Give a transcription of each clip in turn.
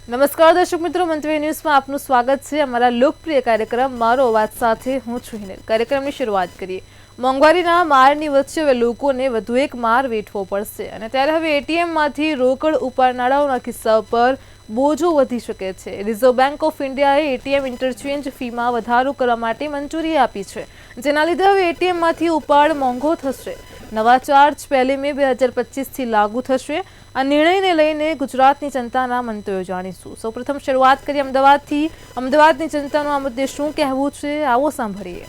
નમસ્કાર દર્શક મિત્રો, મંતવ્ય ન્યૂઝમાં આપનું સ્વાગત છે। અમારા લોકપ્રિય કાર્યક્રમ મારો અવાજ સાથે હું છું હિનેલ। કાર્યક્રમની શરૂઆત કરીએ। મોંઘવારીના મારની વચ્ચે હવે લોકોને વધુ એક માર વેઠવો પડશે અને ત્યારે હવે એટીએમમાંથી રોકડ ઉપાડનારાઓના કિસ્સા પર બોજો વધી શકે છે। રિઝર્વ બેંક ઓફ ઇન્ડિયાએ એટીએમ ઇન્ટરચેન્જ ફીમાં વધારો કરવા માટે મંજૂરી આપી છે, જેના લીધે હવે એટીએમમાંથી ઉપાડ મોંઘો થશે। નવા ચાર્જ 1 મે 2025થી લાગુ થશે। આ નિર્ણયને લઈને ગુજરાતની જનતાના મંતવ્યો જાણીશું। સૌપ્રથમ શરૂઆત કરીએ અમદાવાદથી। અમદાવાદની જનતાનું આ મુદ્દે શું કહેવું છે, આવો સાંભળીએ।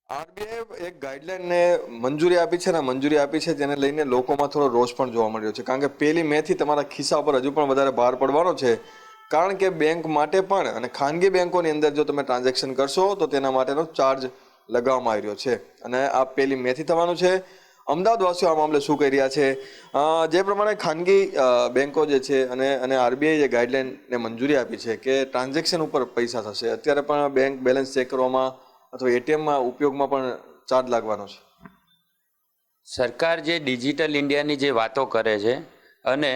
આરબીઆઈ એક ગાઈડલાઈન ને મંજૂરી આપી છે ને મંજૂરી આપી છે, જેને લઈને લોકોમાં થોડો રોષ પણ જોવા મળ્યો છે, કારણ કે 1 મે થી તમારા ખિસ્સા પર હજુ પણ વધારે ભાર પડવાનો છે। કારણ કે બેંક માટે પણ અને ખાનગી બેંકોની અંદર જો તમે ટ્રાન્ઝેક્શન કરશો તો તેના માટેનો ચાર્જ લગાવવામાં આવી રહ્યો છે અને આ 1 મે થી થવાનું છે। અમદાવાદવાસીઓ આ મામલે શું કહી રહ્યા છે, જે પ્રમાણે ખાનગી બેંકો જે છે અને આરબીઆઈ જે ગાઈડલાઈનને મંજૂરી આપી છે કે ટ્રાન્ઝેક્શન ઉપર પૈસા થશે, અત્યારે પણ બેંક બેલેન્સ ચેક કરવામાં અથવા એટીએમમાં ઉપયોગમાં પણ ચાર્જ લાગવાનો છે। સરકાર જે ડિજિટલ ઇન્ડિયાની જે વાતો કરે છે અને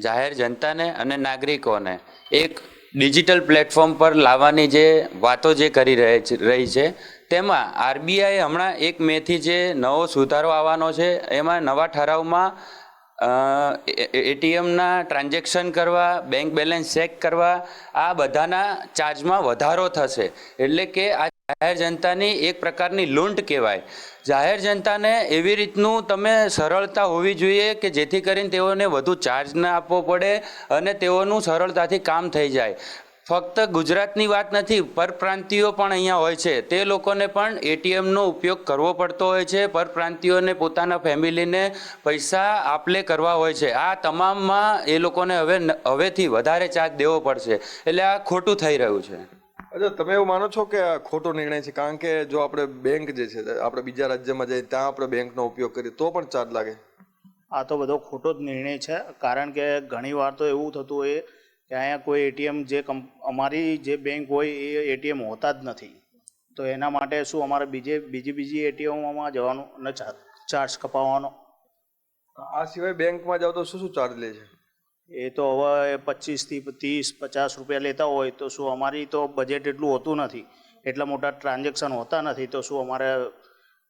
જાહેર જનતાને અને નાગરિકોને એક ડિજિટલ પ્લેટફોર્મ પર લાવવાની જે વાતો જે કરી રહી છે, તેમાં આરબીઆઈ હમણાં 1 મેથી જે નવો સુધારો આવવાનો છે, એમાં નવા ઠરાવમાં એટીએમના ટ્રાન્ઝેક્શન કરવા, બેંક બેલેન્સ ચેક કરવા, આ બધાના ચાર્જમાં વધારો થશે। એટલે કે આ જાહેર જનતાની એક પ્રકારની લૂંટ કહેવાય। જાહેર જનતાને એવી રીતનું તમે સરળતા હોવી જોઈએ કે જેથી કરીને તેઓને વધુ ચાર્જ ના આપવો પડે અને તેઓનું સરળતાથી કામ થઈ જાય। ફક્ત ગુજરાતની વાત નથી, પરપ્રાંતિયો પણ અહીંયા હોય છે, તે લોકોને પણ એટીએમનો ઉપયોગ કરવો પડતો હોય છે। પરપ્રાંતિયોને પોતાના ફેમિલીને પૈસા આપલે કરવા હોય છે, આ તમામમાં એ લોકોને હવેથી વધારે ચાર્જ દેવો પડશે, એટલે આ ખોટું થઈ રહ્યું છે। અચ્છા, તમે એવું માનો છો કે આ ખોટો નિર્ણય છે? કારણ કે જો આપણે બેંક જે છે આપણે બીજા રાજ્યમાં જઈએ ત્યાં આપણે બેંકનો ઉપયોગ કરીએ તો પણ ચાર્જ લાગે? આ તો બધો ખોટો જ નિર્ણય છે, કારણ કે ઘણી વાર તો એવું થતું હોય કે અહીંયા કોઈ એટીએમ અમારી જે બેંક હોય એ એટીએમ હોતા જ નથી, તો એના માટે શું અમારે બીજી એટીએમોમાં જવાનું અને ચાર્જ કપાવવાનો? આ સિવાય બેંકમાં જાઓ તો શું ચાર્જ લે છે? એ તો હવે 25 થી 30-50 રૂપિયા લેતા હોય તો શું, અમારી તો બજેટ એટલું હોતું નથી, એટલા મોટા ટ્રાન્ઝેક્શન હોતા નથી, તો શું અમારે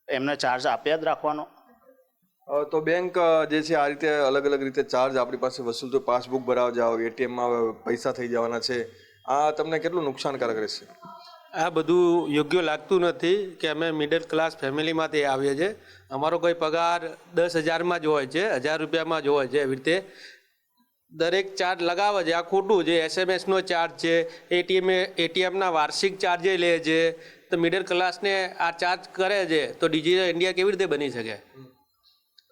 એમને ચાર્જ આપ્યા જ રાખવાનો? તો બેંક જે છે આ રીતે અલગ અલગ રીતે ચાર્જ આપણી પાસે વસૂલ, તો પાસબુક ભરાવા જાઓ, એટીએમમાં પૈસા થઈ જવાના છે, આ તમને કેટલું નુકસાનકારક રહેશે? આ બધું યોગ્ય લાગતું નથી કે અમે મિડલ ક્લાસ ફેમિલીમાંથી આવીએ છીએ, અમારો કોઈ પગાર 10,000માં જ હોય છે, 1,000 રૂપિયામાં જ હોય છે, એવી રીતે દરેક ચાર્જ લગાવે છે, આ ખોટું છે। એસએમએસનો ચાર્જ છે, એટીએમના વાર્ષિક ચાર્જે લે છે, તો મિડલ ક્લાસને આ ચાર્જ કરે છે તો ડિજિટલ ઇન્ડિયા કેવી રીતે બની શકે?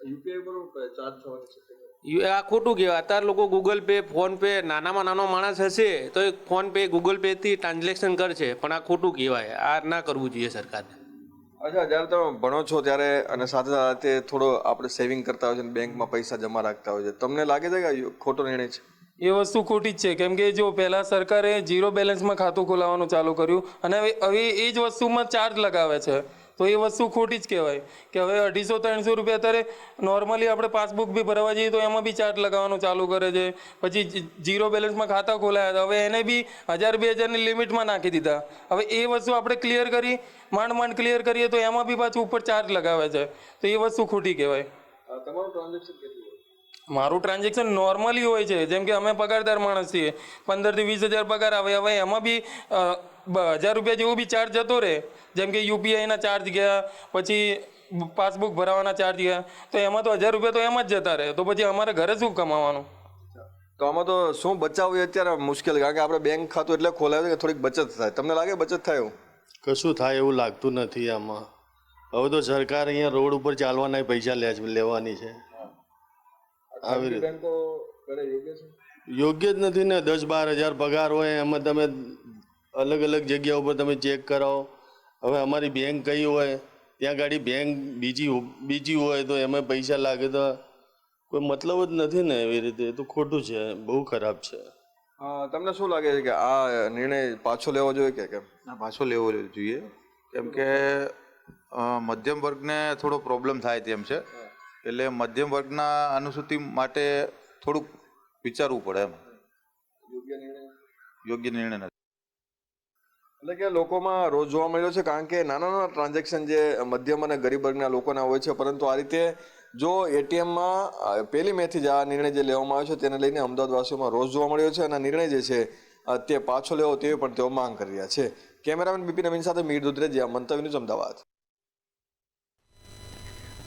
યુપીઆઈ પર ચાર્જ થવાની છે, આ ખોટું કહેવાય। અત્યારે લોકો ગૂગલ પે, ફોન પે, નાનામાં નાનો માણસ હશે તો એ ફોન પે, ગૂગલ પેથી ટ્રાન્ઝેક્શન કરશે, પણ આ ખોટું કહેવાય, આ ના કરવું જોઈએ સરકારને। અચ્છા, જ્યારે તમે ભણો છો ત્યારે અને સાથે સાથે થોડો આપણે સેવિંગ કરતા હોય છે, બેંકમાં પૈસા જમા રાખતા હોય છે, તમને લાગે છે કે ખોટો નિર્ણય છે? એ વસ્તુ ખોટી જ છે, કેમ કે જો પહેલાં સરકારે 0 બેલેન્સમાં ખાતું ખોલાવવાનું ચાલુ કર્યું અને હવે એ જ વસ્તુમાં ચાર્જ લગાવે છે, તો એ વસ્તુ ખોટી જ કહેવાય કે હવે 250-300 રૂપિયા અત્યારે નોર્મલી આપણે પાસબુક બી ભરવા જઈએ તો એમાં બી ચાર્જ લગાવવાનું ચાલુ કરે છે। પછી 0 બેલેન્સમાં ખાતા ખોલાયા હતા, હવે એને બી 1,000-2,000ની લિમિટમાં નાખી દીધા। હવે એ વસ્તુ આપણે ક્લિયર કરી, માંડ ક્લિયર કરીએ તો એમાં બી પાછું ઉપર ચાર્જ લગાવે છે, તો એ વસ્તુ ખોટી કહેવાય। તમારું ટ્રાન્ઝેક્શન કેટલું હોય? મારું ટ્રાન્ઝેક્શન નોર્મલી હોય છે, જેમ કે અમે પગારદાર માણસ છીએ, 15,000 થી 20,000 પગાર આવે, હવે એમાં બી 1,000 રૂપિયા જેવો બી ચાર્જ જતો રહે, જેમ કે યુપીઆઈના ચાર્જ ગયા, પછી પાસબુક ભરાવાના ચાર્જ ગયા, તો એમાં તો 1,000 રૂપિયા તો એમાં જ જતા રહે, તો પછી અમારે ઘરે શું કમાવાનું? તો આમાં તો શું બચાવવું અત્યારે મુશ્કેલ, કારણ કે આપણે બેંક ખાતું એટલે ખોલાવે છે કે થોડીક બચત થાય, તમને લાગે બચત થાય એવું? કશું થાય એવું લાગતું નથી આમાં। હવે તો સરકાર અહીંયા રોડ ઉપર ચાલવાના પૈસા લેવાની છે, આવી રીતે બેંકો કરે યોગ્ય છે? યોગ્ય જ નથી ને। 10-12 હજાર પગાર હોય, એમાં તમે અલગ અલગ જગ્યા ઉપર તમે ચેક કરાવો। હવે અમારી બેંક કઈ હોય ત્યાં ગાડી બેંક બીજી હોય તો એમાં પૈસા લાગે તો કોઈ મતલબ જ નથી ને, એવી રીતે તો ખોટું છે, બહુ ખરાબ છે। તમને શું લાગે છે કે આ નિર્ણય પાછો લેવો જોઈએ કે કેમ? પાછો લેવો જોઈએ, કેમ કે મધ્યમ વર્ગને થોડો પ્રોબ્લેમ થાય તેમ છે, એટલે મધ્યમ વર્ગના અનુસૂચિત માટે થોડુંક વિચારવું પડે એમ. યોગ્ય નિર્ણય નથી. એટલે કે લોકોમાં રોજ જોવા મળ્યો છે, કારણ કે નાના નાના ટ્રાન્ઝેક્શન જે મધ્યમ અને ગરીબ વર્ગના લોકોના હોય છે, પરંતુ આ રીતે જો એટીએમમાં 1 મેથી જ આ નિર્ણય જે લેવામાં આવ્યો છે તેને લઈને અમદાવાદવાસીઓમાં રોજ જોવા મળ્યો છે અને આ નિર્ણય જે છે તે પાછો લેવો તેવી પણ તેઓ માંગ કરી રહ્યા છે. કેમેરામેન બિપિન અમીન સાથે મીર દુધરેજિયા, મંતવ્ય ન્યૂઝ, અમદાવાદ.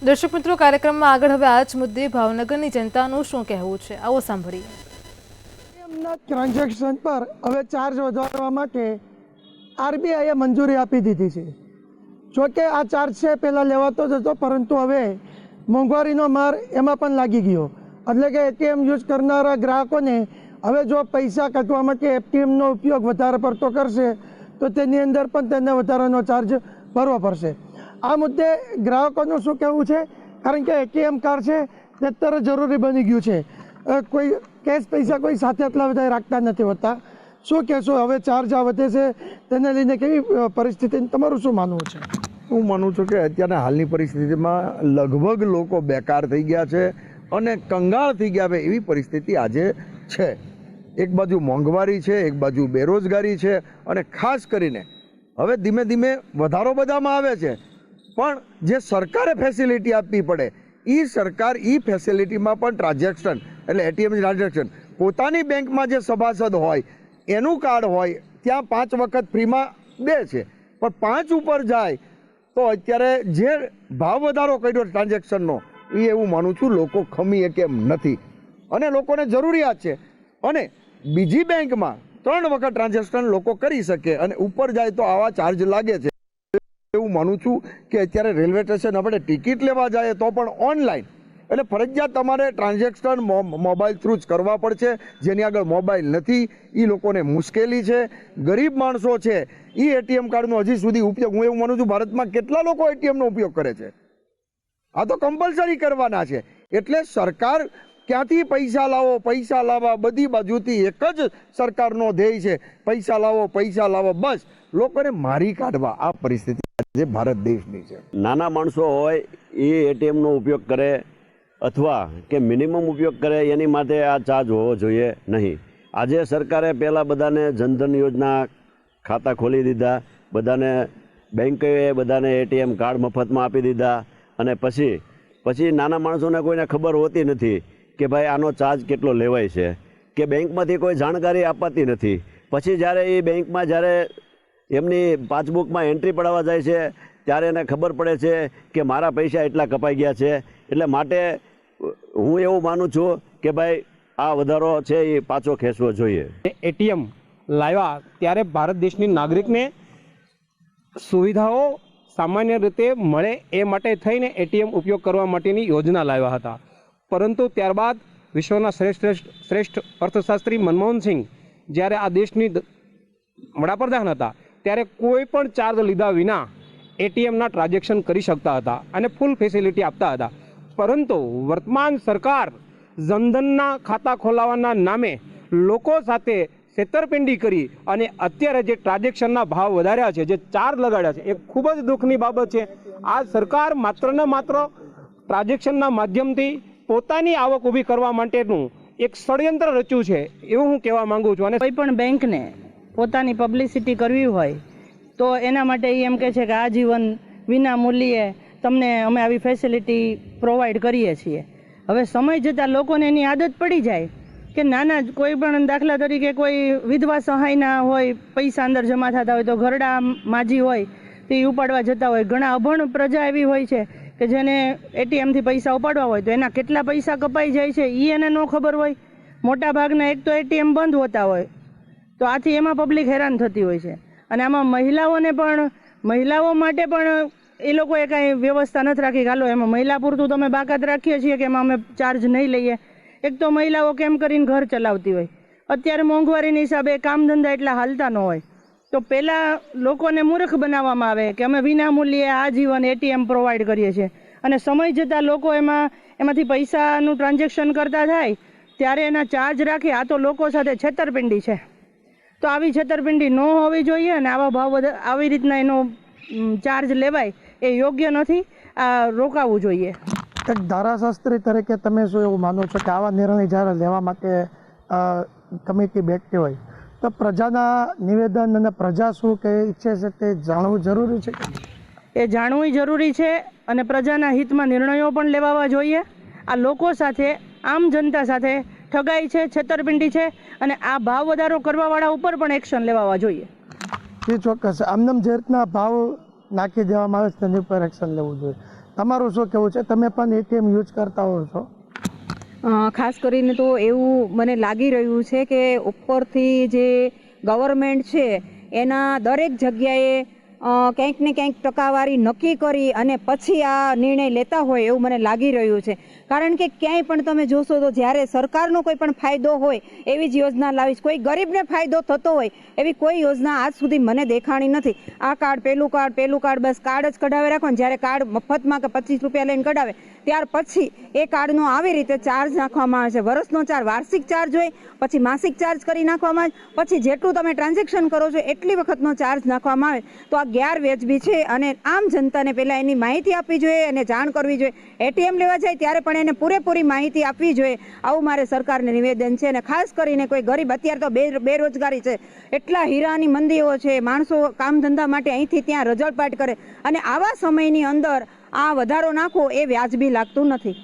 દર્શક મિત્રો, કાર્યક્રમમાં આગળ હવે આ જ મુદ્દે ભાવનગરની જનતાનું શું કહેવું છે, આવો સાંભળીએ. એમના ટ્રાન્ઝેક્શન પર હવે ચાર્જ વધારવા માટે આરબીઆઈએ મંજૂરી આપી દીધી છે. જોકે આ ચાર્જ છે પહેલાં લેવાતો જ હતો, પરંતુ હવે મોંઘવારીનો માર એમાં પણ લાગી ગયો. એટલે કે એટીએમ યુઝ કરનારા ગ્રાહકોને હવે જો પૈસા કાઢવા માટે એટીએમનો ઉપયોગ વધારે પડતો કરશે તો તેની અંદર પણ તેને વધારાનો ચાર્જ ભરવો પડશે. આ મુદ્દે ગ્રાહકોનું શું કહેવું છે? કારણ કે એટીએમ કાર્ડ છે તે અત્યારે જરૂરી બની ગયું છે. કોઈ કેશ પૈસા કોઈ સાથે એટલા બધા રાખતા નથી હોતા. શું કહેશો, હવે ચાર્જ આ વધે છે તેને લઈને કેવી પરિસ્થિતિ, તમારું શું માનવું છે? હું માનું છું કે અત્યારના હાલની પરિસ્થિતિમાં લગભગ લોકો બેકાર થઈ ગયા છે અને કંગાળ થઈ ગયા હોય એવી પરિસ્થિતિ આજે છે. એક બાજુ મોંઘવારી છે, એક બાજુ બેરોજગારી છે અને ખાસ કરીને હવે ધીમે ધીમે વધારો બધામાં આવે છે, પણ જે સરકારે ફેસિલિટી આપવી પડે એ સરકાર એ ફેસિલિટીમાં પણ ટ્રાન્ઝેક્શન એટલે એટીએમ ટ્રાન્ઝેક્શન પોતાની બેંકમાં જે સભાસદ હોય એનું કાર્ડ હોય ત્યાં 5 વખત ફ્રીમાં દે છે, પણ 5 ઉપર જાય તો અત્યારે જે ભાવ વધારો કર્યો ટ્રાન્ઝેક્શનનો એ એવું માનું છું લોકો ખમી શકે એમ નથી અને લોકોને જરૂરિયાત છે. અને બીજી બેંકમાં 3 વખત ટ્રાન્ઝેક્શન લોકો કરી શકે અને ઉપર જાય તો આવા ચાર્જ લાગે છે. એવું માનું છું કે અત્યારે રેલવે સ્ટેશન આપણે ટિકિટ લેવા જાય તો પણ ઓનલાઈન, એટલે ફરજિયાત તમારે ટ્રાન્ઝેક્શન મોબાઈલ થ્રુ જ કરવા પડશે. જેની આગળ મોબાઈલ નથી એ લોકોને મુશ્કેલી છે. ગરીબ માણસો છે એ એટીએમ કાર્ડનો હજી સુધી ઉપયોગ, હું એવું માનું છું ભારતમાં કેટલા લોકો એટીએમનો ઉપયોગ કરે છે? આ તો કમ્પલસરી કરવાના છે. એટલે સરકાર ક્યાંથી પૈસા લાવો, પૈસા લાવવા, બધી બાજુથી એક જ સરકારનો ધ્યેય છે, પૈસા લાવો, પૈસા લાવો, બસ લોકોને મારી કાઢવા. આ પરિસ્થિતિ આજે ભારત દેશની છે. નાના માણસો હોય એ એટીએમનો ઉપયોગ કરે અથવા કે મિનિમમ ઉપયોગ કરે એની માટે આ ચાર્જ હોવો જોઈએ નહીં. આજે સરકારે પહેલાં બધાને જનધન યોજના ખાતા ખોલી દીધા, બધાને બેંકોએ બધાને એટીએમ કાર્ડ મફતમાં આપી દીધા અને પછી નાના માણસોને કોઈને ખબર હોતી નથી કે ભાઈ આનો ચાર્જ કેટલો લેવાય છે, કે બેંકમાંથી કોઈ જાણકારી અપાતી નથી. પછી જ્યારે એ બેંકમાં જ્યારે એમની પાસબુકમાં એન્ટ્રી પડાવવા જાય છે ત્યારે એને ખબર પડે છે કે મારા પૈસા એટલા કપાઈ ગયા છે. એટલે માટે હું એવું માનું છું કે ભાઈ આ વધારો છે એ પાછો ખેંચવો જોઈએ. એટીએમ લાવ્યા ત્યારે ભારત દેશની નાગરિકને સુવિધાઓ સામાન્ય રીતે મળે એ માટે થઈને એટીએમ ઉપયોગ કરવા માટેની યોજના લાવ્યા હતા. પરંતુ ત્યારબાદ વિશ્વના શ્રેષ્ઠ અર્થશાસ્ત્રી મનમોહનસિંહ જ્યારે આ દેશની વડાપ્રધાન હતા ત્યારે કોઈ પણ ચાર્જ લીધા વિના એટીએમના ટ્રાન્ઝેક્શન કરી શકતા હતા અને ફૂલ ફેસિલિટી આપતા હતા. પરંતુ વર્તમાન સરકાર જનધનના ખાતા ખોલાવવાના નામે લોકો સાથે છેતરપિંડી કરી અને અત્યારે જે ટ્રાન્ઝેક્શનના ભાવ વધાર્યા છે, જે ચાર્જ લગાડ્યા છે, એ ખૂબ જ દુઃખની બાબત છે. આ સરકાર માત્ર ને માત્ર ટ્રાન્ઝેક્શનના માધ્યમથી પોતાની આવક ઊભી કરવા માટેનું એક ષડયંત્ર રચ્યું છે એવું હું કહેવા માંગુ છું. અને કોઈ પણ બેંકને પોતાની પબ્લિસિટી કરવી હોય તો એના માટે એમ કહે છે કે આજીવન વિના મૂલ્યે તમને અમે આવી ફેસિલિટી પ્રોવાઈડ કરીએ છીએ. હવે સમય જતાં લોકોને એની આદત પડી જાય કે નાના કોઈ પણ, દાખલા તરીકે કોઈ વિધવા સહાયના હોય, પૈસા અંદર જમા થતા હોય તો ઘરડા માજી હોય તે ઉપાડવા જતા હોય. ઘણા અભણ પ્રજા એવી હોય છે કે જેને એટીએમથી પૈસા ઉપાડવા હોય તો એના કેટલા પૈસા કપાઈ જાય છે એ એને ન ખબર હોય. મોટા ભાગના એક તો એટીએમ બંધ હોતા હોય તો આથી એમાં પબ્લિક હેરાન થતી હોય છે. અને આમાં મહિલાઓ માટે પણ એ લોકોએ કાંઈ વ્યવસ્થા નથી રાખી. હાલો એમાં મહિલા પૂરતું તમે બાકાત રાખીએ છીએ કે એમાં અમે ચાર્જ નહીં લઈએ. એક તો મહિલાઓ કેમ કરીને ઘર ચલાવતી હોય, અત્યારે મોંઘવારીના હિસાબે કામ ધંધા એટલા હાલતા ન હોય, તો પહેલાં લોકોને મૂર્ખ બનાવવામાં આવે કે અમે વિના મૂલ્યે આજીવન એટીએમ પ્રોવાઈડ કરીએ છીએ. અને સમય જતાં લોકો એમાંથી પૈસાનું ટ્રાન્ઝેક્શન કરતા થાય ત્યારે એના ચાર્જ રાખે. આ તો લોકો સાથે છેતરપિંડી છે. તો આવી છેતરપિંડી ન હોવી જોઈએ અને આવા ભાવ આવી રીતના એનો ચાર્જ લેવાય એ યોગ્ય નથી. આ રોકાવું જોઈએ. એક ધારાશાસ્ત્રી તરીકે તમે શું એવું માનો છો કે આવા નિર્ણય જ્યારે લેવા માટે કમિટી બેઠતી હોય તો પ્રજાના નિવેદન અને પ્રજા શું કહે ઈચ્છે છે તે જાણવું જરૂરી છે. એ જાણવું જરૂરી છે અને પ્રજાના હિતમાં નિર્ણયો પણ લેવા જોઈએ. આ લોકો સાથે, આમ જનતા સાથે ઠગાઈ છે, છેતરપિંડી છે અને આ ભાવ વધારો કરવાવાળા ઉપર પણ એક્શન લેવા જોઈએ. એ ચોક્કસ. આમનામ જે રીતના ભાવ નાખી દેવામાં આવે છે તેની ઉપર એક્શન લેવું જોઈએ. તમારું શું કહેવું છે? તમે પણ એટીએમ યુઝ કરતા હો છો? ખાસ કરીને તો એવું મને લાગી રહ્યું છે કે ઉપરથી જે ગવર્મેન્ટ છે એના દરેક જગ્યાએ ક્યાંક ને ક્યાંક ટકાવારી નક્કી કરી અને પછી આ નિર્ણય લેતા હોય એવું મને લાગી રહ્યું છે. કારણ કે ક્યાંય પણ તમે જોશો તો જ્યારે સરકારનો કોઈ પણ ફાયદો હોય એવી જ યોજના લાવી છે. કોઈ ગરીબને ફાયદો થતો હોય એવી કોઈ યોજના આજ સુધી મને દેખાણી નથી. આ કાર્ડ, પેલું કાર્ડ, બસ કાર્ડ જ કઢાવી રાખો ને જ્યારે કાર્ડ મફતમાં કે 25 રૂપિયા લઈને કઢાવે ત્યાર પછી એ કાર્ડનો આવી રીતે ચાર્જ નાખવામાં આવે છે. વર્ષનો ચાર્જ, વાર્ષિક ચાર્જ હોય, પછી માસિક ચાર્જ કરી નાખવામાં આવે, પછી જેટલું તમે ટ્રાન્ઝેક્શન કરો છો એટલી વખતનો ચાર્જ નાખવામાં આવે. તો આ ગેરવ્યાજબી છે અને આમ જનતાને પહેલાં એની માહિતી આપવી જોઈએ અને જાણ કરવી જોઈએ. એટીએમ લેવા જાય ત્યારે પણ એને પૂરેપૂરી માહિતી આપવી જોઈએ. આવું મારે સરકારને નિવેદન છે. અને ખાસ કરીને કોઈ ગરીબ, અત્યારે તો બેરોજગારી છે, એટલા હીરાની મંદીઓ છે, માણસો કામ ધંધા માટે અહીંથી ત્યાં રજળપાટ કરે અને આવા સમયની અંદર આ વધારો નાખવો એ વ્યાજબી લાગતું નથી.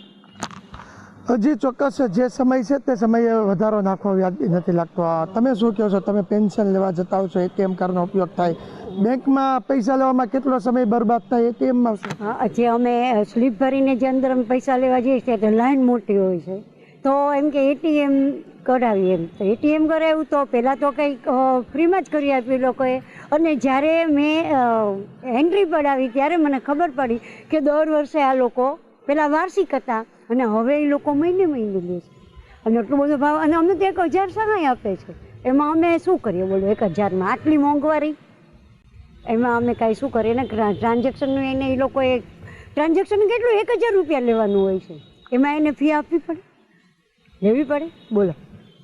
હજી ચોક્કસ જે સમય છે તે સમયે વધારો નાખવો વ્યાજબી નથી લાગતો. તમે શું કહો છો? તમે પેન્શન લેવા જતા હો છો, એટીએમ કાર્ડનો ઉપયોગ થાય, બેંકમાં પૈસા લેવામાં કેટલો સમય બરબાદ થાય? એટીએમમાં જે અમે સ્લીપ ભરીને જે અંદર અમે પૈસા લેવા જઈએ છીએ તો લાઈન મોટી હોય છે, તો એમ કે એટીએમ કઢાવી, એમ તો એટીએમ કરાવ્યું તો પહેલાં તો કંઈક ફ્રીમાં જ કરી આપ્યું લોકોએ. અને જ્યારે મેં એન્ટ્રી પડાવી ત્યારે મને ખબર પડી કે દર વર્ષે આ લોકો પહેલાં વાર્ષિક હતા અને હવે એ લોકો મહિને મહિને લે છે અને એટલું બધો ભાવ. અને અમને તો 1000 સહાય આપે છે, એમાં અમે શું કરીએ બોલો? 1000માં આટલી મોંઘવારી, એમાં અમે કાંઈ શું કરીએ ને? ટ્રાન્ઝેક્શનનું એને એ લોકોએ ટ્રાન્ઝેક્શન કેટલું 1000 રૂપિયા લેવાનું હોય છે, એમાં એને ફી આપવી પડે, લેવી પડે. બોલો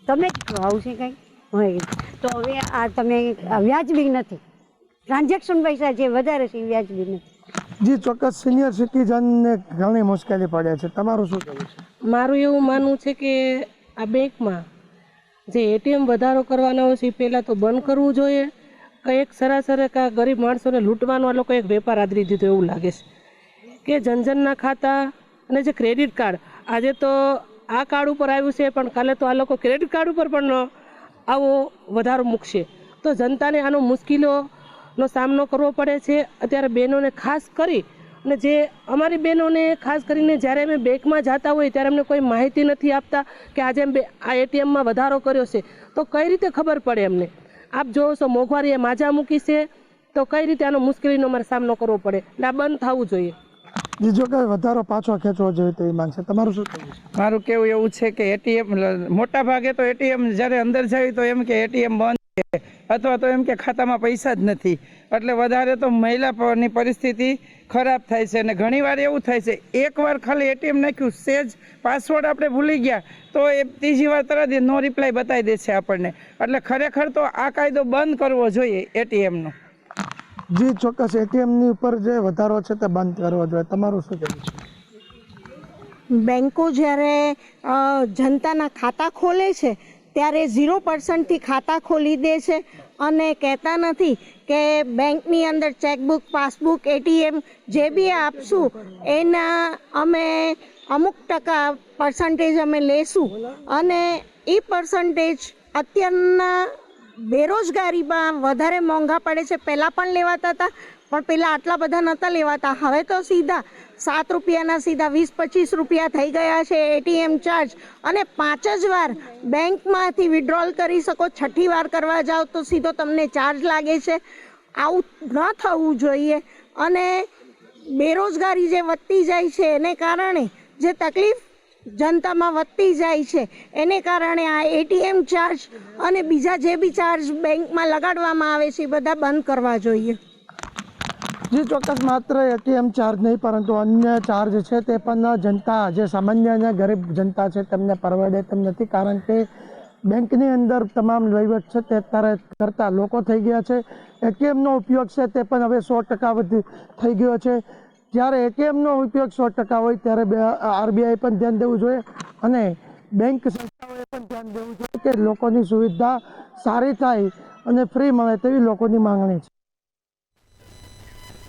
તમે આવશે કંઈ હોય તો હવે આ તમે વ્યાજબી નથી. ટ્રાન્ઝેક્શન પૈસા જે વધારે છે એ વ્યાજબી નથી. જી ચોક્કસ. સિનિયર સિટીઝનને ઘણી મુશ્કેલી પડે છે. તમારું શું કહેવું છે? મારું એવું માનવું છે કે આ બેંકમાં જે એટીએમ વધારો કરવાનો હોય છે એ પહેલાં તો બંધ કરવું જોઈએ. કંઈક સરાસર ગરીબ માણસોને લૂંટવાનો આ લોકો એક વેપાર આદરી દીધો એવું લાગે છે કે જનજનના ખાતા અને જે ક્રેડિટ કાર્ડ, આજે તો આ કાર્ડ ઉપર આવ્યું છે પણ કાલે તો આ લોકો ક્રેડિટ કાર્ડ ઉપર પણ આવો વધારો મૂકશે તો જનતાને આનો મુશ્કેલીઓનો સામનો કરવો પડે છે. અત્યારે બહેનોને ખાસ કરી અને જે અમારી બહેનોને ખાસ કરીને જ્યારે અમે બેંકમાં જતા હોય ત્યારે અમને કોઈ માહિતી નથી આપતા કે આજે આ એટીએમમાં વધારો કર્યો છે તો કઈ રીતે ખબર પડે અમને? આપ જોવો છો મોંઘવારીએ માજા મૂકી છે તો કઈ રીતે આનો મુશ્કેલીનો અમારે સામનો કરવો પડે? એટલે આ બંધ થવું જોઈએ. બીજો કે વધારો પાછો ખેંચવો જોઈએ તેવી માંગ છે. તમારું શું કહેવું છે? મારું કેવું એવું છે કે એટીએમ મોટા ભાગે તો એટીએમ જ્યારે અંદર જાય તો એમ કે એટીએમ બંધ છે અથવા તો એમ કે ખાતામાં પૈસા જ નથી, એટલે વધારે તો મહિલાની પરિસ્થિતિ ખરાબ થાય છે. અને ઘણીવાર એવું થાય છે એકવાર ખાલી એટીએમ નાખ્યું, સેજ પાસવર્ડ આપણે ભૂલી ગયા તો એ ત્રીજી વાર તરત નો રિપ્લાય બતાવી દે છે આપણને. એટલે ખરેખર તો આ કાયદો બંધ કરવો જોઈએ એટીએમનો. જી ચોક્કસ. એટીએમની ઉપર જે વધારો છે તે બંધ કરવો જોઈએ. તમારું શું કહેવું છે? બેન્કો જ્યારે જનતાના ખાતા ખોલે છે ત્યારે 0% ખાતા ખોલી દે છે અને કહેતા નથી કે બેંકની અંદર ચેકબુક, પાસબુક, એટીએમ જે બી આપશું એના અમે અમુક ટકા પર્સન્ટેજ અમે લેશું. અને એ પર્સન્ટેજ અત્યારના બેરોજગારીમાં વધારે મોંઘા પડે છે. પહેલાં પણ લેવાતા હતા પણ પહેલાં આટલા બધા નહોતા લેવાતા. હવે તો સીધા 7 રૂપિયાના સીધા 20-25 રૂપિયા થઈ ગયા છે એટીએમ ચાર્જ. અને 5 જ વાર બેંકમાંથી વિડ્રોલ કરી શકો, 6ઠ્ઠી વાર કરવા જાઓ તો સીધો તમને ચાર્જ લાગે છે. આવું ન થવું જોઈએ. અને બેરોજગારી જે વધતી જાય છે એને કારણે જે તકલીફ જનતામાં વધતી જાય છે એને કારણે આ એટીએમ ચાર્જ અને બીજા જે બી ચાર્જ બેંકમાં લગાડવામાં આવે છે એ બધા બંધ કરવા જોઈએ. જી ચોક્કસ. માત્ર એટીએમ ચાર્જ નહીં પરંતુ અન્ય ચાર્જ છે તે પણ જનતા, જે સામાન્ય અને ગરીબ જનતા છે તેમને પરવડે તેમ નથી. કારણ કે બેંકની અંદર તમામ વહીવટ છે તે અત્યારે કરતા લોકો થઈ ગયા છે. એટીએમનો ઉપયોગ છે તે પણ હવે 100% થઈ ગયો છે. જ્યારે એટીએમનો ઉપયોગ 100% હોય ત્યારે આરબીઆઈ પણ ધ્યાન દેવું જોઈએ અને બેંક સંસ્થાઓએ પણ ધ્યાન દેવું જોઈએ કે લોકોની સુવિધા સારી થાય અને ફ્રી મળે તેવી લોકોની માંગણી છે.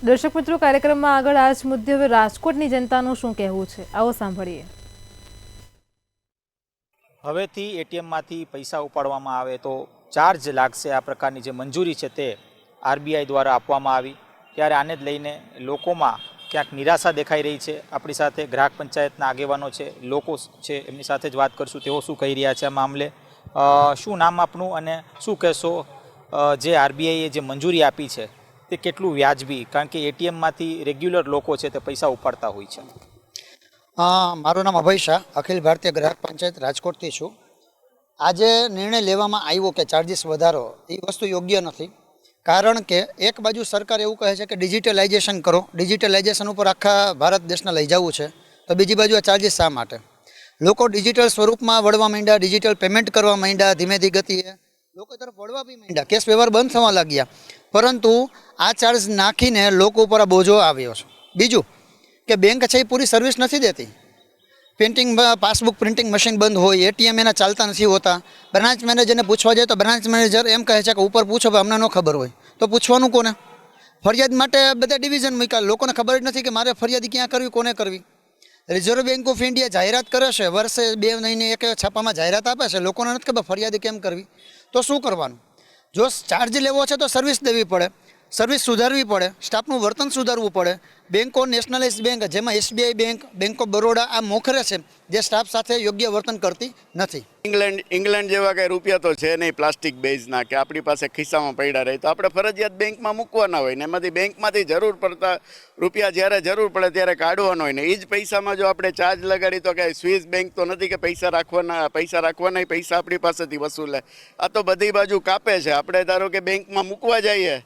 દર્શક મિત્રો, કાર્યક્રમમાં આગળ આ જ મુદ્દે હવે રાજકોટની જનતાનું શું કહેવું છે, આવો સાંભળીએ. હવેથી એટીએમમાંથી પૈસા ઉપાડવામાં આવે તો ચાર્જ લાગશે. આ પ્રકારની જે મંજૂરી છે તે આરબીઆઈ દ્વારા આપવામાં આવી, ત્યારે આને જ લઈને લોકોમાં ક્યાંક નિરાશા દેખાઈ રહી છે. આપણી સાથે ગ્રાહક પંચાયતના આગેવાનો છે, લોકો છે, એમની સાથે જ વાત કરશું. તેઓ શું કહી રહ્યા છે આ મામલે. શું નામ આપનું અને શું કહેશો, જે આરબીઆઈએ જે મંજૂરી આપી છે તે કેટલું વ્યાજબી? કારણ કે એટીએમમાંથી રેગ્યુલર લોકો છે તે પૈસા ઉપાડતા હોય છે. મારું નામ અભય શાહ, અખિલ ભારતીય ગ્રાહક પંચાયત રાજકોટથી છું. આજે નિર્ણય લેવામાં આવ્યો કે ચાર્જીસ વધારો, એ વસ્તુ યોગ્ય નથી. કારણ કે એક બાજુ સરકાર એવું કહે છે કે ડિજિટલાઇઝેશન કરો, ડિજિટલાઇઝેશન ઉપર આખા ભારત દેશને લઈ જવું છે, તો બીજી બાજુ આ ચાર્જીસ શા માટે? લોકો ડિજિટલ સ્વરૂપમાં વળવા માંડ્યા, ડિજિટલ પેમેન્ટ કરવા માંડ્યા, ધીમે ગતિએ લોકો તરફ વળવા બી માંડ્યા, કેશ વ્યવહાર બંધ થવા લાગ્યા. પરંતુ આ ચાર્જ નાખીને લોકો ઉપર આ બોજો આવ્યો છે. બીજું કે બેંક છે એ પૂરી સર્વિસ નથી દેતી. પાસબુક પ્રિન્ટિંગ મશીન બંધ હોય, એટીએમ એના ચાલતા નથી હોતા. બ્રાન્ચ મેનેજરને પૂછવા જાય તો બ્રાન્ચ મેનેજર એમ કહે છે કે ઉપર પૂછો, અમને ન ખબર હોય. તો પૂછવાનું કોને? ફરિયાદ માટે બધા ડિવિઝન મૂક્યા, લોકોને ખબર જ નથી કે મારે ફરિયાદ ક્યાં કરવી, કોને કરવી. રિઝર્વ બેંક ઓફ ઇન્ડિયા જાહેરાત કરે છે, વર્ષે 2 મહિને એક છાપામાં જાહેરાત આપે છે, લોકોને નથી ખબર ફરિયાદ કેમ કરવી. તો શું કરવાનું? જો ચાર્જ લેવો છે તો સર્વિસ દેવી પડે, સર્વિસ સુધારવી પડે, સ્ટાફનું વર્તન સુધારવું પડે. બેંકો, નેશનલાઇઝ બેંક જેમાં SBI bank, bank of Baroda આ મોખરે છે, જે સ્ટાફ સાથે યોગ્ય વર્તન કરતી નથી. ઇંગ્લેન્ડ જેવા કંઈ રૂપિયા તો છે નહીં પ્લાસ્ટિક બેઝના કે આપણી પાસે ખિસ્સામાં પડ્યા રહે, તો આપણે ફરજિયાત બેંકમાં મૂકવાના હોય ને એમાંથી બેંકમાંથી જરૂર પડતા રૂપિયા જ્યારે જરૂર પડે ત્યારે કાઢવાનો હોય ને એ જ પૈસામાં જો આપણે ચાર્જ લગાડી તો કાંઈ સ્વિસ બેંક તો નથી કે પૈસા રાખવાના પૈસા આપણી પાસેથી વસૂલે. આ તો બધી બાજુ કાપે છે. આપણે ધારો કે બેંકમાં મૂકવા જઈએ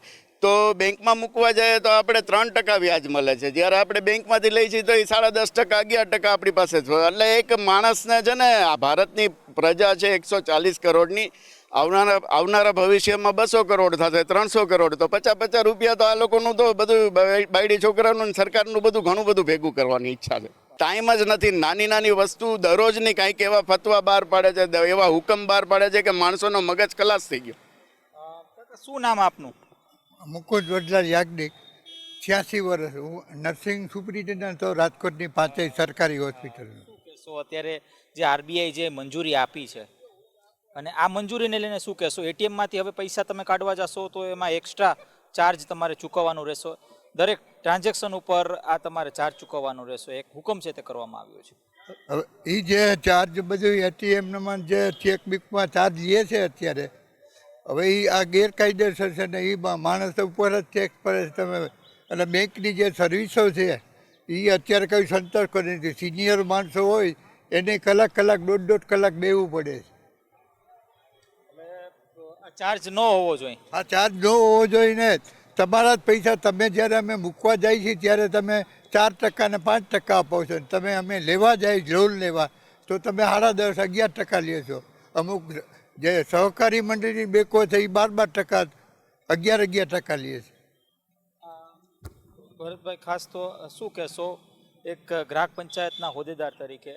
તો બેંકમાં મૂકવા જાય તો આપણે 3% વ્યાજ મળે છે, જ્યારે આપણે બેંકમાંથી લઈ છીએ તો એ 10.5%, 11% આપણી પાસે જ હોય. એટલે એક માણસને છે ને, આ ભારતની પ્રજા છે 140 કરોડની, આવનારા ભવિષ્યમાં 200 કરોડ થશે, 300 કરોડ, તો 50 રૂપિયા તો આ લોકોનું તો બધું બાયડી છોકરાનું સરકારનું બધું ઘણું બધું ભેગું કરવાની ઈચ્છા છે. ટાઈમ જ નથી. નાની વસ્તુ દરરોજની કાંઈક એવા ફતવા બહાર પાડે છે, એવા હુકમ બહાર પાડે છે કે માણસોનો મગજ ખલાસ થઈ ગયો. શું નામ આપનું? મુકુંદ વડલા યાજ્ઞિક, 86 વર્ષ. હું નર્સિંગ સુપ્રિન્ટેન્ડન્ટ તો રાજકોટની 5 સરકારી હોસ્પિટલ. સો અત્યારે જે આરબીઆઈ જે મંજૂરી આપી છે અને આ મંજૂરીને લઈને શું કહેશો? એટીએમમાંથી હવે પૈસા તમે કાઢવા જશો તો એમાં એક્સ્ટ્રા ચાર્જ તમારે ચૂકવવાનું રહેશો, દરેક ટ્રાન્ઝેક્શન ઉપર આ તમારે ચાર્જ ચૂકવવાનો રહેશો. એક હુકમ છે તે કરવામાં આવ્યો છે. હવે એ જે ચાર્જ બધું એટીએમમાં જે ચેકબુકમાં ચાર્જ લે છે અત્યારે, હવે એ આ ગેરકાયદેસર છે ને, એ માણસ ઉપર જ ટેક્સ પડે છે. તમે અને બેંકની જે સર્વિસો છે એ અત્યારે કંઈ સંતોષ કરી નથી. સિનિયર માણસો હોય એને કલાક 1.5 કલાક બેવું પડે છે. ચાર્જ ન હોવો જોઈએ. આ ચાર્જ ન હોવો જોઈએ ને. તમારા જ પૈસા તમે જ્યારે અમે મૂકવા જાય છીએ ત્યારે તમે 4% ને 5% આપો છો. તમે અમે લેવા જાય લોન લેવા તો તમે 10.5%, 11% લે છો. અમુક જે સહકારી મંડળની બેંકો છે એ 12%, 11% લે છે. ભરતભાઈ, ખાસ તો શું કહેશો એક ગ્રાહક પંચાયતના હોદ્દેદાર તરીકે,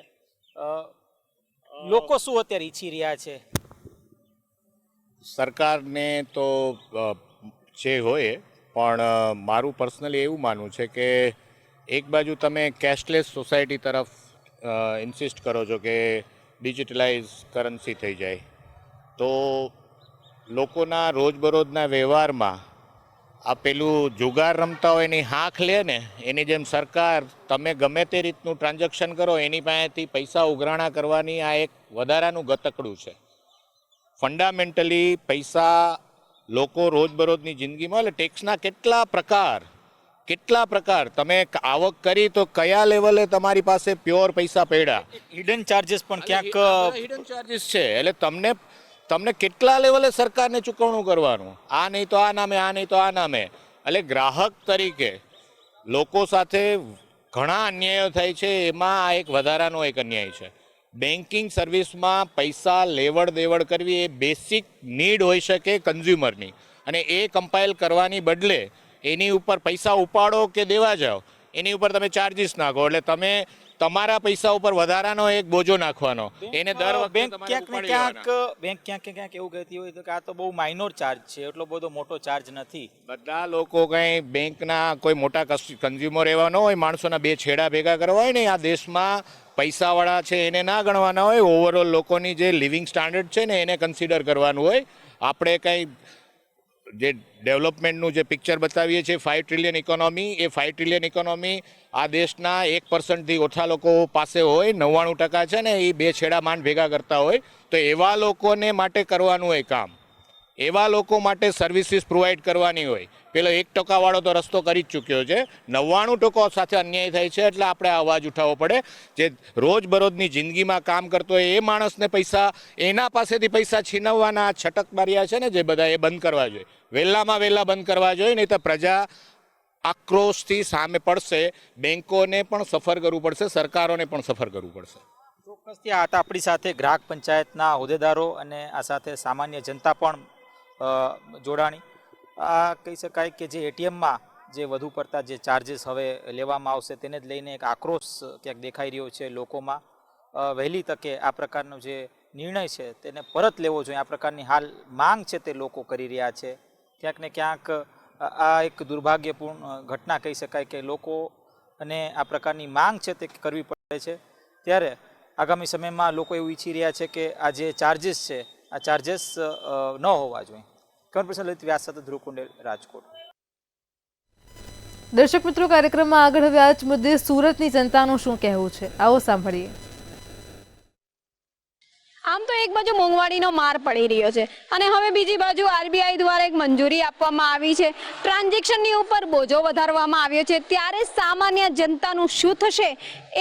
લોકો શું અત્યારે ઈચ્છી રહ્યા છે? સરકારને તો જે હોય, પણ મારું પર્સનલી એવું માનવું છે કે એક બાજુ તમે કેશલેસ સોસાયટી તરફ ઇન્સિસ્ટ કરો છો કે ડિજિટલાઇઝ કરન્સી થઈ જાય, તો લોકોના રોજબરોજના વ્યવહારમાં આ પેલું જુગાર રમતા હોય એની હાંખ લે ને, એની જેમ સરકાર તમે ગમે તે રીતનું ટ્રાન્ઝેક્શન કરો એની પાસેથી પૈસા ઉઘરાણા કરવાની આ એક વધારાનું ગતકડું છે. ફંડામેન્ટલી પૈસા લોકો રોજબરોજની જિંદગીમાં, એટલે ટેક્સના કેટલા પ્રકાર તમે આવક કરી તો કયા લેવલે તમારી પાસે પ્યોર પૈસા પડ્યા, હિડન ચાર્જીસ પણ ક્યાંક હિડન ચાર્જીસ છે. એટલે તમને કેટલા લેવલે સરકારને ચૂકવણું કરવાનું, આ નહીં તો આ નામે, આ નહીં તો આ નામે. એટલે ગ્રાહક તરીકે લોકો સાથે ઘણા અન્યાયો થાય છે, એમાં આ એક વધારાનો એક અન્યાય છે. બેન્કિંગ સર્વિસમાં પૈસા લેવડ દેવડ કરવી એ બેસિક નીડ હોઈ શકે કન્ઝ્યુમરની, અને એ કમ્પાઇલ કરવાની બદલે એની ઉપર પૈસા ઉપાડો કે દેવા જાઓ એની ઉપર તમે ચાર્જીસ નાખો. એટલે તમારા પૈસા ઉપર વધારાનો એક બોજો નાખવાનો, એને દર વખતે બેંક તમારે ક્યાંક ને ઉપાડી ક્યાંક લેવાના. બેંક ક્યાંક ને ક્યાંક એવું કહેતી હોય તો કે આ તો બહુ માઇનોર ચાર્જ છે, એટલો બધો મોટો ચાર્જ નથી. બધા લોકો કંઈ બેંકના કોઈ મોટા કન્ઝ્યુમર એવા ન હોય, માણસોના બે છેડા ભેગા કરવા હોય ને આ દેશમાં પૈસાવાળા છે એને ના ગણવાના હોય, ઓવરઓલ લોકોની જે લિવિંગ સ્ટાન્ડર્ડ છે ને એને કન્સિડર કરવાનું હોય. આપણે કંઈ જે ડેવલપમેન્ટનું જે પિક્ચર બતાવીએ છીએ 5 ટ્રિલિયન ઇકોનોમી, એ 5 ટ્રિલિયન ઇકોનોમી આ દેશના 1%થી ઓછા લોકો પાસે હોય, 99% છે ને એ બે છેડા માંડ ભેગા કરતા હોય. તો એવા લોકોને માટે કરવાનું હોય કામ, એવા લોકો માટે સર્વિસીસ પ્રોવાઈડ કરવાની હોય. પેલો 1% વાળો તો રસ્તો કરી જ ચૂક્યો છે, 99% સાથે અન્યાય થાય છે. એટલે આપણે અવાજ ઉઠાવવો પડે. જે રોજબરોજની જિંદગીમાં કામ કરતો હોય એ માણસને પૈસા, એના પાસેથી પૈસા છીનવવાના છટકબારિયા છે ને જે બધા, એ બંધ કરવા જોઈએ, વહેલામાં વહેલા બંધ કરવા જોઈએ. નહીં તો પ્રજા આક્રોશથી સામે પડશે, બેંકોને પણ સફર કરવું પડશે, સરકારોને પણ સફર કરવું પડશે. ચોક્કસથી આ હતા આપણી સાથે ગ્રાહક પંચાયતના હોદ્દેદારો અને આ સાથે સામાન્ય જનતા પણ જોડાણી. આ કહી શકાય કે જે એટીએમમાં જે વધુ પડતા જે ચાર્જીસ હવે લેવામાં આવશે તેને જ લઈને એક આક્રોશ ક્યાંક દેખાઈ રહ્યો છે લોકોમાં. વહેલી તકે આ પ્રકારનો જે નિર્ણય છે તેને પરત લેવો જોઈએ, આ પ્રકારની હાલ માંગ છે તે લોકો કરી રહ્યા છે. ક્યાંક ને ક્યાંક આ એક દુર્ભાગ્યપૂર્ણ ઘટના કહી શકાય કે લોકો અને આ પ્રકારની માંગ છે તે કરવી પડે છે. ત્યારે આગામી સમયમાં લોકો એવું ઈચ્છી રહ્યા છે કે આ જે ચાર્જીસ છે આ ચાર્જીસ ન હોવા જોઈએ. કેમેરા લલિત વ્યાસ સાથે ધ્રુવ કુંડેલ, રાજકોટ. દર્શક મિત્રો, કાર્યક્રમમાં આગળ હવે આ જ મુદ્દે સુરતની જનતાનું શું કહેવું છે, આવો સાંભળીએ. આમ તો એક બાજુ મોંઘવારીનો માર પડી રહ્યો છે અને હવે બીજી બાજુ આરબીઆઈ દ્વારા એક મંજૂરી આપવામાં આવી છે, ટ્રાન્ઝેક્શનની ઉપર બોજો વધારવામાં આવ્યો છે. ત્યારે સામાન્ય જનતાનું શું થશે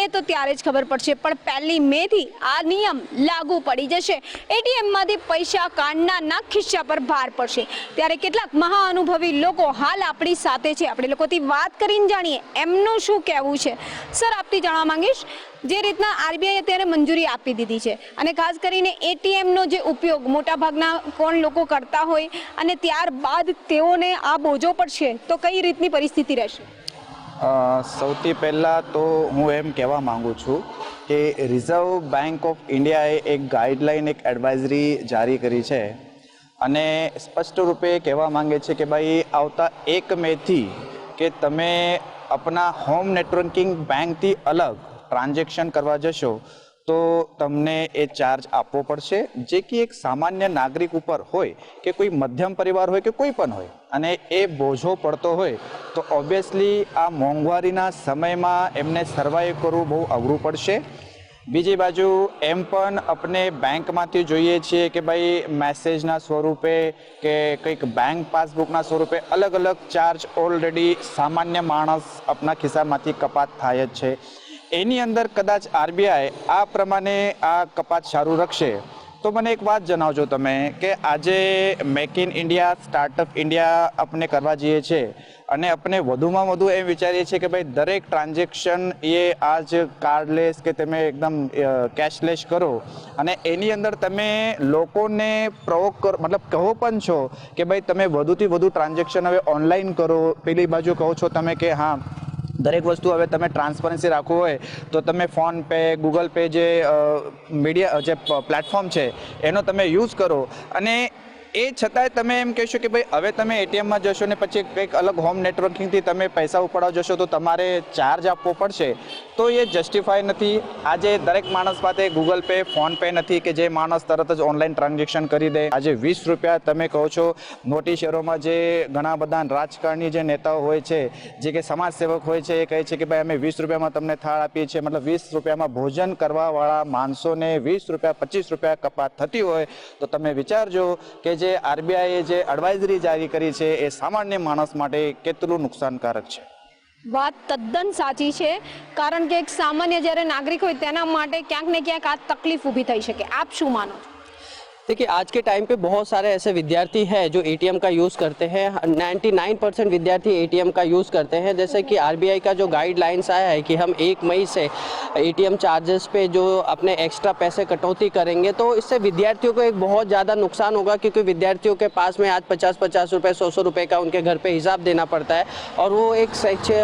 એ તો ત્યારે જ ખબર પડશે. પણ 1 મે થી આ નિયમ લાગુ પડી જશે. એટીએમમાંથી પૈસા કાઢનારના ખિસ્સા પર ભાર પડશે. ત્યારે કેટલાક મહાઅનુભવી લોકો હાલ આપણી સાથે છે, આપણે લોકોથી વાત કરીને જાણીએ એમનું શું કહેવું છે. સર, આપથી જાણવા માંગીશ, જે રીતના આરબીઆઈ અત્યારે મંજૂરી આપી દીધી છે અને ખાસ કરીને એટીએમનો જે ઉપયોગ મોટાભાગના કોણ લોકો કરતા હોય અને ત્યારબાદ તેઓને આ બોજો પડશે તો કઈ રીતની પરિસ્થિતિ રહેશે? સૌથી પહેલાં તો હું એમ કહેવા માગું છું કે રિઝર્વ બેંક ઓફ ઇન્ડિયાએ એક ગાઈડલાઈન, એક એડવાઇઝરી જારી કરી છે અને સ્પષ્ટ રૂપે કહેવા માંગે છે કે ભાઈ આવતા 1 મેથી કે તમે આપણા હોમ નેટવર્કિંગ બેંકથી અલગ ટ્રાન્ઝેક્શન કરવા જશો તો તમને એ ચાર્જ આપવો પડશે, જે કે એક સામાન્ય નાગરિક ઉપર હોય કે કોઈ મધ્યમ પરિવાર હોય કે કોઈ પણ હોય અને એ બોજો પડતો હોય તો ઓબ્વિયસલી આ મોંઘવારીના સમયમાં એમને સર્વાઈવ કરવું બહુ અઘરું પડશે. બીજી બાજુ એમ પણ આપણે બેંકમાંથી જોઈએ છીએ કે ભાઈ મેસેજના સ્વરૂપે કે કંઈક બેંક પાસબુકના સ્વરૂપે અલગ અલગ ચાર્જ ઓલરેડી સામાન્ય માણસ આપણા ખિસ્સામાંથી કપાત થાય જ છે. એની અંદર કદાચ આરબીઆઈ આ પ્રમાણે આ કપાત ચાલુ રાખશે તો મને એક વાત જણાવજો તમે કે આજે make in India, startup India આપણે કરવા જઈએ છીએ અને આપણે વધુમાં વધુ એમ વિચારીએ છીએ કે ભાઈ દરેક ટ્રાન્ઝેક્શન એ આજ કાર્ડલેસ કે તમે એકદમ કેશલેસ કરો અને એની અંદર તમે લોકોને પ્રોવોક કરો, મતલબ કહો પણ છો કે ભાઈ તમે વધુથી વધુ ટ્રાન્ઝેક્શન હવે ઓનલાઈન કરો. પેલી બાજુ કહો છો તમે કે હા દરેક વસ્તુ હવે તમે ટ્રાન્સપરન્સી રાખવું હોય તો તમે ફોન પે, ગૂગલ પે જે મીડિયા જે પ્લેટફોર્મ છે એનો તમે યુઝ કરો અને એ છતાંય તમે એમ કહેશો કે ભાઈ હવે તમે એટીએમમાં જશો ને પછી કંઈક અલગ હોમ નેટવર્કિંગથી તમે પૈસા ઉપાડવા જશો તો તમારે ચાર્જ આપવો પડશે, તો એ જસ્ટિફાય નથી. આજે દરેક માણસ પાસે ગૂગલ પે, ફોન પે નથી કે જે માણસ તરત જ ઓનલાઈન ટ્રાન્ઝેક્શન કરી દે. આજે 20 રૂપિયા તમે કહો છો, મોટી શહેરોમાં જે ઘણા બધા રાજકારણી જે નેતાઓ હોય છે, જે કે સમાજ સેવક હોય છે, એ કહે છે કે ભાઈ અમે 20 રૂપિયામાં તમને થાળ આપીએ છીએ, મતલબ 20 રૂપિયામાં ભોજન કરવાવાળા માણસોને 20 રૂપિયા 25 રૂપિયા કપાત થતી હોય તો તમે વિચારજો કે જે આરબીઆઈએ જે એડવાઇઝરી જારી કરી છે એ સામાન્ય માણસ માટે કેટલું નુકસાનકારક છે. વાત તદ્દન સાચી છે, કારણ કે એક સામાન્ય જ્યારે નાગરિક હોય તેના માટે ક્યાંક ને ક્યાંક આ તકલીફ ઊભી થઈ શકે. આપ શું માનો છો? देखिए आज के टाइम पे बहुत सारे ऐसे विद्यार्थी हैं जो एटीएम का यूज़ करते हैं। 99% विद्यार्थी एटीएम का यूज़ करते हैं। जैसे कि आरबीआई का जो गाइडलाइंस आया है कि हम 1 मई से एटीएम चार्जेस पे जो अपने एक्स्ट्रा पैसे कटौती करेंगे, तो इससे विद्यार्थियों को एक बहुत ज़्यादा नुकसान होगा, क्योंकि विद्यार्थियों के पास में आज 50-50 रुपये 100 रुपये का उनके घर पे हिसाब देना पड़ता है, और वो एक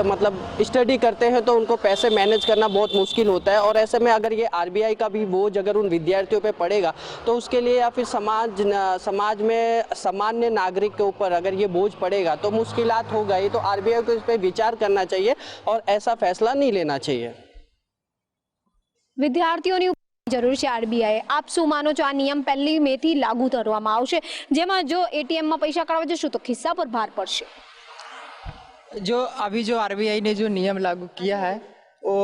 मतलब स्टडी करते हैं तो उनको पैसे मैनेज करना बहुत मुश्किल होता है। और ऐसे में अगर ये आरबीआई का भी बोझ अगर उन विद्यार्थियों पे पड़ेगा तो उसके लिए या फिर समाज में सामान्य नागरिक के ऊपर अगर ये बोझ पड़ेगा तो मुश्किलात हो गई। तो आरबीआई को इस पर विचार करना चाहिए और ऐसा फैसला नहीं लेना चाहिए। વિદ્યાર્થીઓની જરૂર છે આરબીઆઈ, આપ શું માનો છો? આ નિયમ 1 મે થી લાગુ કરવામાં આવશે, જેમાં જો એટીએમમાં પૈસા કાઢવા જશું તો ખિસ્સા પર ભાર પડશે। जो अभी जो आरबीआई ने जो नियम लागू किया है वो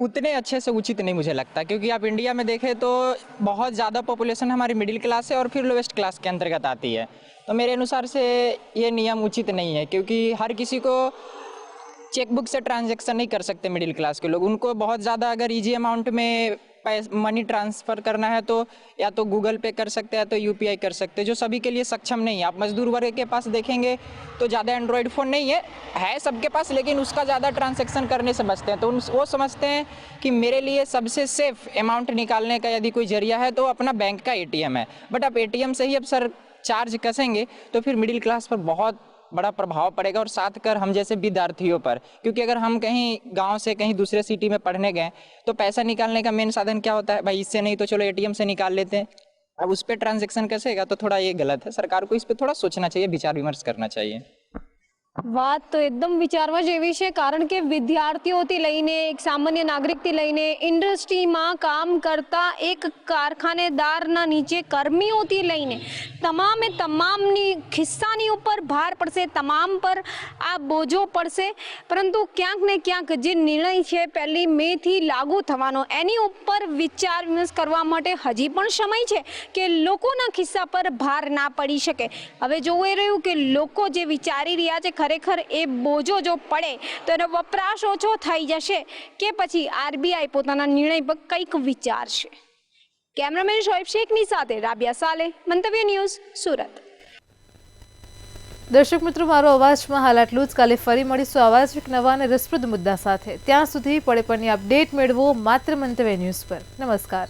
उतने अच्छे से उचित नहीं मुझे लगता, क्योंकि आप इंडिया में देखें तो बहुत ज़्यादा पॉपुलेशन हमारी मिडिल क्लास है और फिर लोवेस्ट क्लास के अंतर्गत आती है। तो मेरे अनुसार से ये नियम उचित नहीं है, क्योंकि हर किसी को चेकबुक से ट्रांजैक्शन नहीं कर सकते मिडिल क्लास के लोग। उनको बहुत ज़्यादा अगर ईजी अमाउंट में मनी ट्रांसफ़र करना है तो या तो गूगल पे कर सकते हैं तो यूपीआई कर सकते हैं, जो सभी के लिए सक्षम नहीं है। आप मजदूर वर्ग के पास देखेंगे तो ज़्यादा एंड्रॉयड फ़ोन नहीं है सबके पास, लेकिन उसका ज़्यादा ट्रांजैक्शन करने से बचते हैं। तो वो समझते हैं कि मेरे लिए सबसे सेफ अमाउंट निकालने का यदि कोई जरिया है तो अपना बैंक का एटीएम है। बट आप एटीएम से ही अब सर चार्ज कसेंगे तो फिर मिडिल क्लास पर बहुत बड़ा प्रभाव पड़ेगा, और साथ कर हम जैसे विद्यार्थियों पर, क्योंकि अगर हम कहीं गांव से कहीं दूसरे सिटी में पढ़ने गए तो पैसा निकालने का मेन साधन क्या होता है? भाई इससे नहीं तो चलो एटीएम से निकाल लेते हैं। अब उस पर ट्रांजैक्शन कसेगा तो थोड़ा ये गलत है। सरकार को इस पर थोड़ा सोचना चाहिए, विचार विमर्श करना चाहिए। વાત તો એકદમ વિચારવા જેવી છે, કારણ કે વિદ્યાર્થીઓથી લઈને એક સામાન્ય નાગરિકથી લઈને ઇન્ડસ્ટ્રીમાં કામ કરતા એક કારખાનેદારના નીચે કર્મીઓથી લઈને તમામની ખિસ્સાની ઉપર ભાર પડશે, તમામ પર આ બોજો પડશે। પરંતુ ક્યાંક ને ક્યાંક જે નિર્ણય છે 1 મેથી લાગુ થવાનો, એની ઉપર વિચાર વિમર્શ કરવા માટે હજી પણ સમય છે કે લોકોના ખિસ્સા પર ભાર ના પડી શકે। હવે જોઈ રહ્યું કે લોકો જે વિચારી રહ્યા છે ખરેખર એ બોજો જો પડે તો એનો વપરાશ ઓછો થઈ જશે કે પછી આરબીઆઈ પોતાના નિર્ણય પર કંઈક વિચારશે। કેમેરામેન શોએબ શેખની સાથે રાબિયા સાલે, મંતવ્ય ન્યૂઝ, સુરત। દર્શક મિત્રો, મારો અવાજમાં હાલ આટલું જ। કાલે ફરી મળીશું આવા જ એક નવા અને રસપ્રદ મુદ્દા સાથે। ત્યાં સુધી પળે પળની અપડેટ મેળવો માત્ર મંતવ્ય ન્યૂઝ પર। નમસ્કાર।